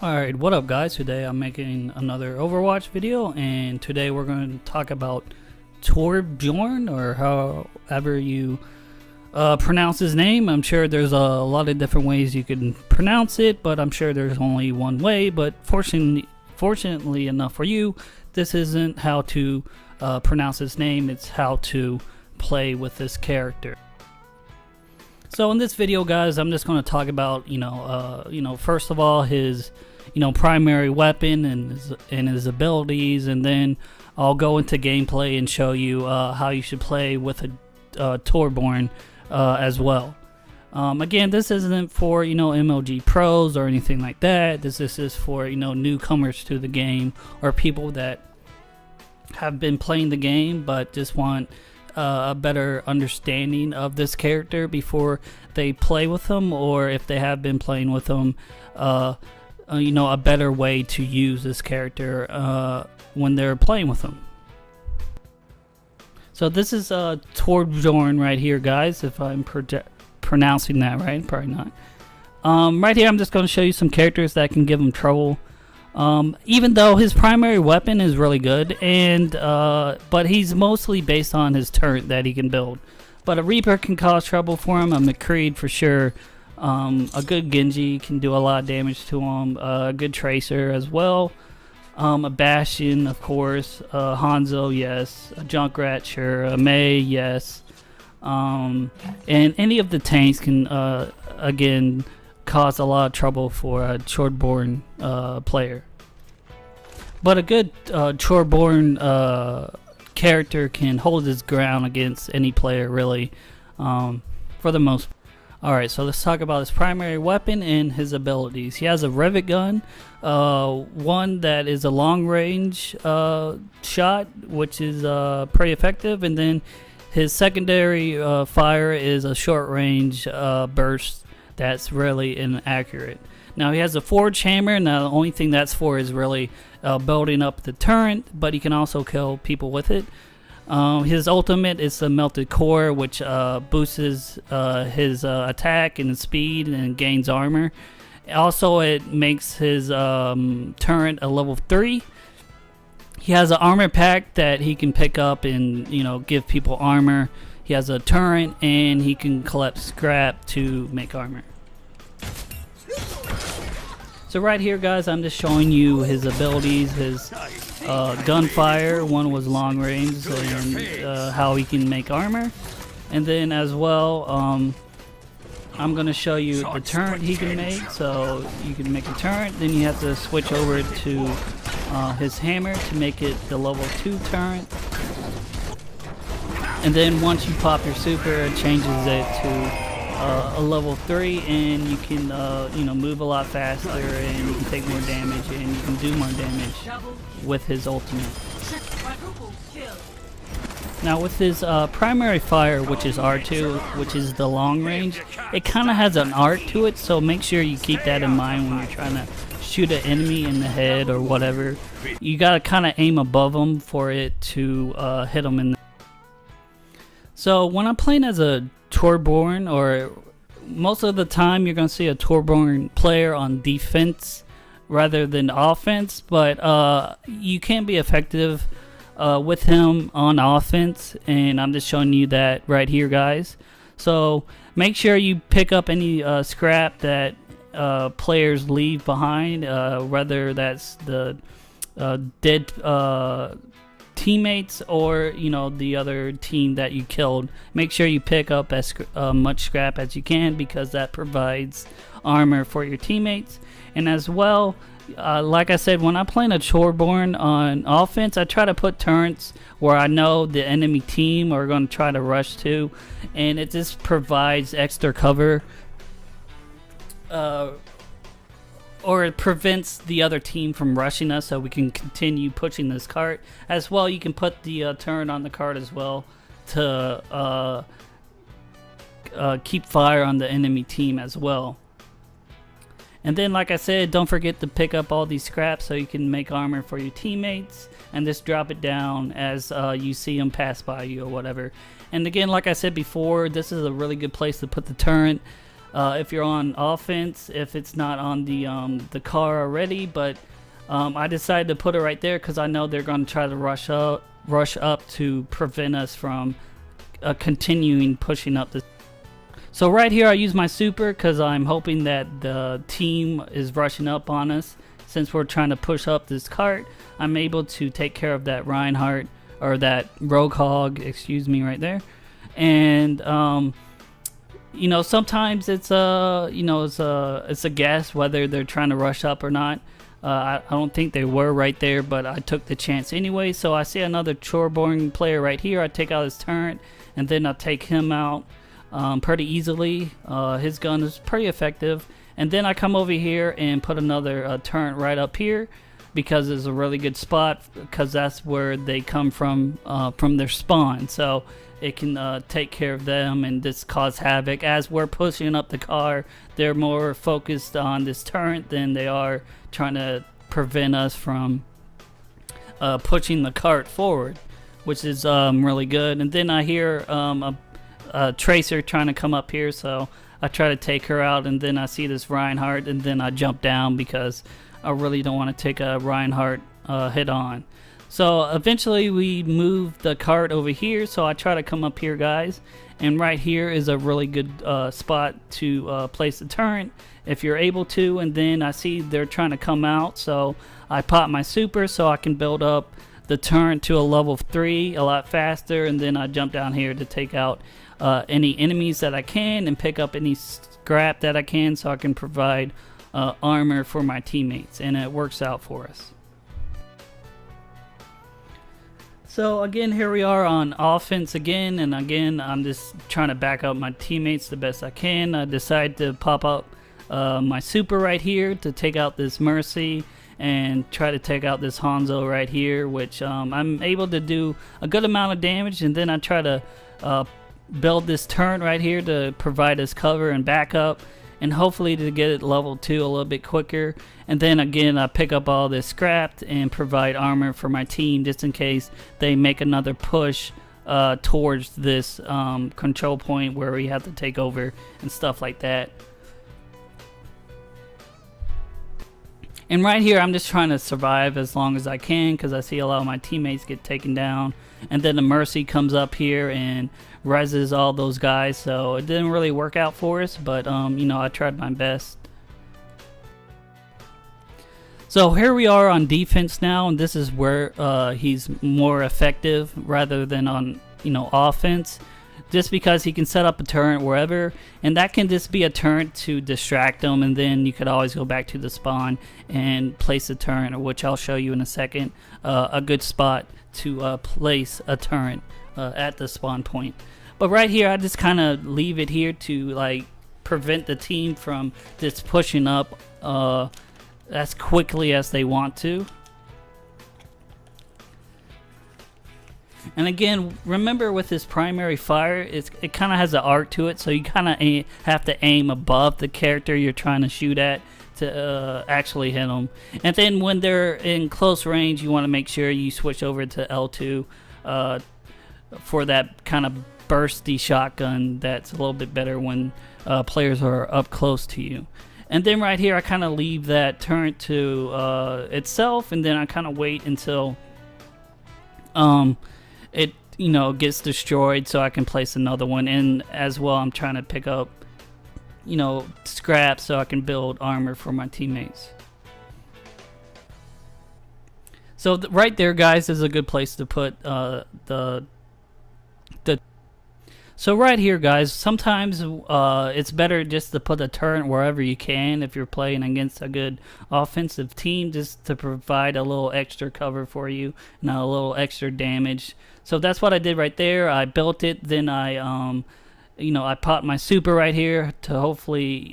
Alright, what up guys? Today I'm making another Overwatch video, and today we're going to talk about Torbjorn, or however you pronounce his name. I'm sure there's a lot of different ways you can pronounce it, but I'm sure there's only one way. But fortunately enough for you, this isn't how to pronounce his name, it's how to play with this character. So in this video, guys, I'm just going to talk about, first of all, his, primary weapon and his abilities, and then I'll go into gameplay and show you how you should play with a Torbjorn as well. Again, this isn't for MLG pros or anything like that. This is for newcomers to the game, or people that have been playing the game but just want a better understanding of this character before they play with him, or if they have been playing with him, a better way to use this character when they're playing with him. So this is Torbjorn right here, guys, if I'm pronouncing that right. Probably not. Right here I'm just going to show you some characters that can give him trouble. Even though his primary weapon is really good, and but he's mostly based on his turret that he can build. But a Reaper can cause trouble for him, a McCreed for sure, a good Genji can do a lot of damage to him, a good Tracer as well, a Bastion of course, Hanzo yes, a Junkrat sure, a Mei yes, and any of the tanks can again cause a lot of trouble for a Torbjorn player. But a good Torbjorn character can hold his ground against any player, really, for the most part. Alright, so let's talk about his primary weapon and his abilities. He has a rivet gun, one that is a long range shot, which is pretty effective, and then his secondary fire is a short range burst that's really inaccurate. Now he has a forge hammer. Now the only thing that's for is really building up the turret, but he can also kill people with it. His ultimate is the melted core, which boosts his attack and his speed and gains armor. Also, it makes his turret a level 3. He has an armor pack that he can pick up and give people armor. He has a turret, and he can collect scrap to make armor. So right here, guys, I'm just showing you his abilities. His gunfire, one was long range, and how he can make armor. And then as well, I'm going to show you the turret he can make. So you can make a turret, then you have to switch over to his hammer to make it the level 2 turret. And then once you pop your super, it changes it to a level 3, and you can move a lot faster, and you can take more damage, and you can do more damage with his ultimate. Now with his primary fire, which is R2, which is the long range, it kind of has an art to it, so make sure you keep that in mind when you're trying to shoot an enemy in the head or whatever. You gotta kind of aim above them for it to hit them in the. So when I'm playing as a Torbjorn, or most of the time you're going to see a Torbjorn player on defense rather than offense, but you can be effective with him on offense, and I'm just showing you that right here, guys. So make sure you pick up any scrap that players leave behind, whether that's the dead teammates or the other team that you killed. Make sure you pick up as much scrap as you can, because that provides armor for your teammates. And as well, like I said, when I'm playing a Torbjorn on offense, I try to put turrets where I know the enemy team are going to try to rush to, and it just provides extra cover, or it prevents the other team from rushing us, so we can continue pushing this cart. As well, you can put the turret on the cart as well to keep fire on the enemy team as well. And then, like I said, don't forget to pick up all these scraps so you can make armor for your teammates, and just drop it down as you see them pass by you or whatever. And again, like I said before, this is a really good place to put the turret. if you're on offense, if it's not on the car already. But I decided to put it right there because I know they're going to try to rush up to prevent us from continuing pushing up this. So right here I use my super because I'm hoping that the team is rushing up on us. Since we're trying to push up this cart, I'm able to take care of that Reinhardt, or that Roadhog, excuse me, right there. And you know, sometimes it's a guess whether they're trying to rush up or not. I don't think they were right there, but I took the chance anyway. So I see another Torbjorn player right here. I take out his turret, and then I take him out pretty easily. His gun is pretty effective. And then I come over here and put another turret right up here, because it's a really good spot, because that's where they come from their spawn. So it can take care of them and just cause havoc. As we're pushing up the car, they're more focused on this turret than they are trying to prevent us from pushing the cart forward, which is really good. And then I hear a Tracer trying to come up here, so I try to take her out, and then I see this Reinhardt, and then I jump down because I really don't want to take a Reinhardt head on. So eventually we move the cart over here, so I try to come up here, guys, and right here is a really good spot to place the turret if you're able to. And then I see they're trying to come out, so I pop my super so I can build up the turret to a level 3 a lot faster, and then I jump down here to take out any enemies that I can and pick up any scrap that I can, so I can provide armor for my teammates, and it works out for us. So again, here we are on offense again, and again I'm just trying to back up my teammates the best I can. I decide to pop up my super right here to take out this Mercy and try to take out this Hanzo right here, which I'm able to do a good amount of damage. And then I try to build this turret right here to provide us cover and backup, and hopefully to get it level 2 a little bit quicker. And then again I pick up all this scrap and provide armor for my team, just in case they make another push towards this control point where we have to take over and stuff like that. And right here I'm just trying to survive as long as I can, because I see a lot of my teammates get taken down. And then the Mercy comes up here and reses all those guys, so it didn't really work out for us, but you know, I tried my best. So here we are on defense now, and this is where he's more effective rather than on, you know, offense, just because he can set up a turret wherever, and that can just be a turret to distract them, and then you could always go back to the spawn and place a turret, which I'll show you in a second, a good spot to place a turret at the spawn point. But right here I just kind of leave it here to like prevent the team from just pushing up as quickly as they want to. And again, remember with this primary fire, it kind of has an arc to it, so you kind of have to aim above the character you're trying to shoot at to actually hit them. And then when they're in close range, you want to make sure you switch over to L2 for that kind of bursty shotgun that's a little bit better when players are up close to you. And then right here I kind of leave that turret to itself, and then I kind of wait until it, you know, gets destroyed so I can place another one. And as well, I'm trying to pick up, you know, scrap so I can build armor for my teammates. So right there, guys, is a good place to put So right here, guys, sometimes it's better just to put a turret wherever you can if you're playing against a good offensive team, just to provide a little extra cover for you and a little extra damage. So that's what I did right there. I built it, then I you know, I popped my super right here to hopefully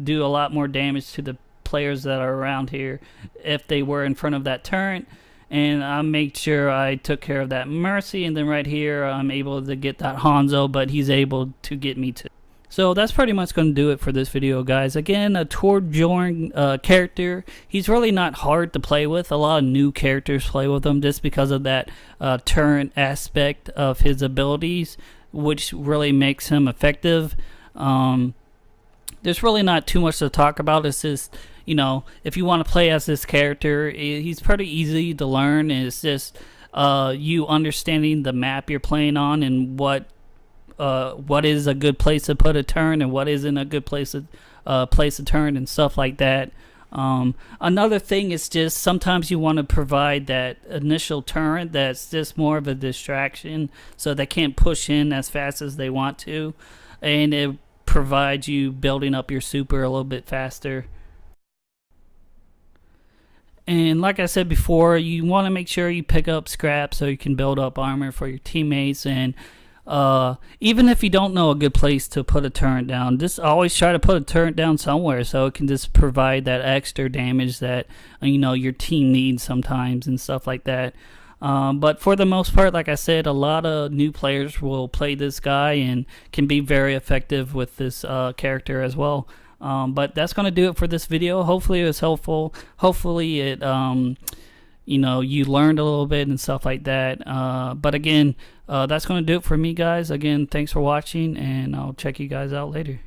do a lot more damage to the players that are around here if they were in front of that turret. And I made sure I took care of that Mercy, and then right here I'm able to get that Hanzo, but he's able to get me too. So that's pretty much going to do it for this video, guys. Again, a Torbjorn character. He's really not hard to play with. A lot of new characters play with him just because of that turret aspect of his abilities, which really makes him effective. there's really not too much to talk about. It's just, you know, if you want to play as this character, he's pretty easy to learn. It's just you understanding the map you're playing on and what is a good place to put a turn and what isn't a good place to turn and stuff like that. Another thing is just sometimes you want to provide that initial turn that's just more of a distraction, so they can't push in as fast as they want to, and it provides you building up your super a little bit faster. And like I said before, you want to make sure you pick up scrap so you can build up armor for your teammates. And even if you don't know a good place to put a turret down, just always try to put a turret down somewhere so it can just provide that extra damage that your team needs sometimes and stuff like that. But for the most part, like I said, a lot of new players will play this guy and can be very effective with this character as well. But that's going to do it for this video. Hopefully it was helpful. Hopefully it you learned a little bit and stuff like that. But again, that's going to do it for me, guys. Again, thanks for watching, and I'll check you guys out later.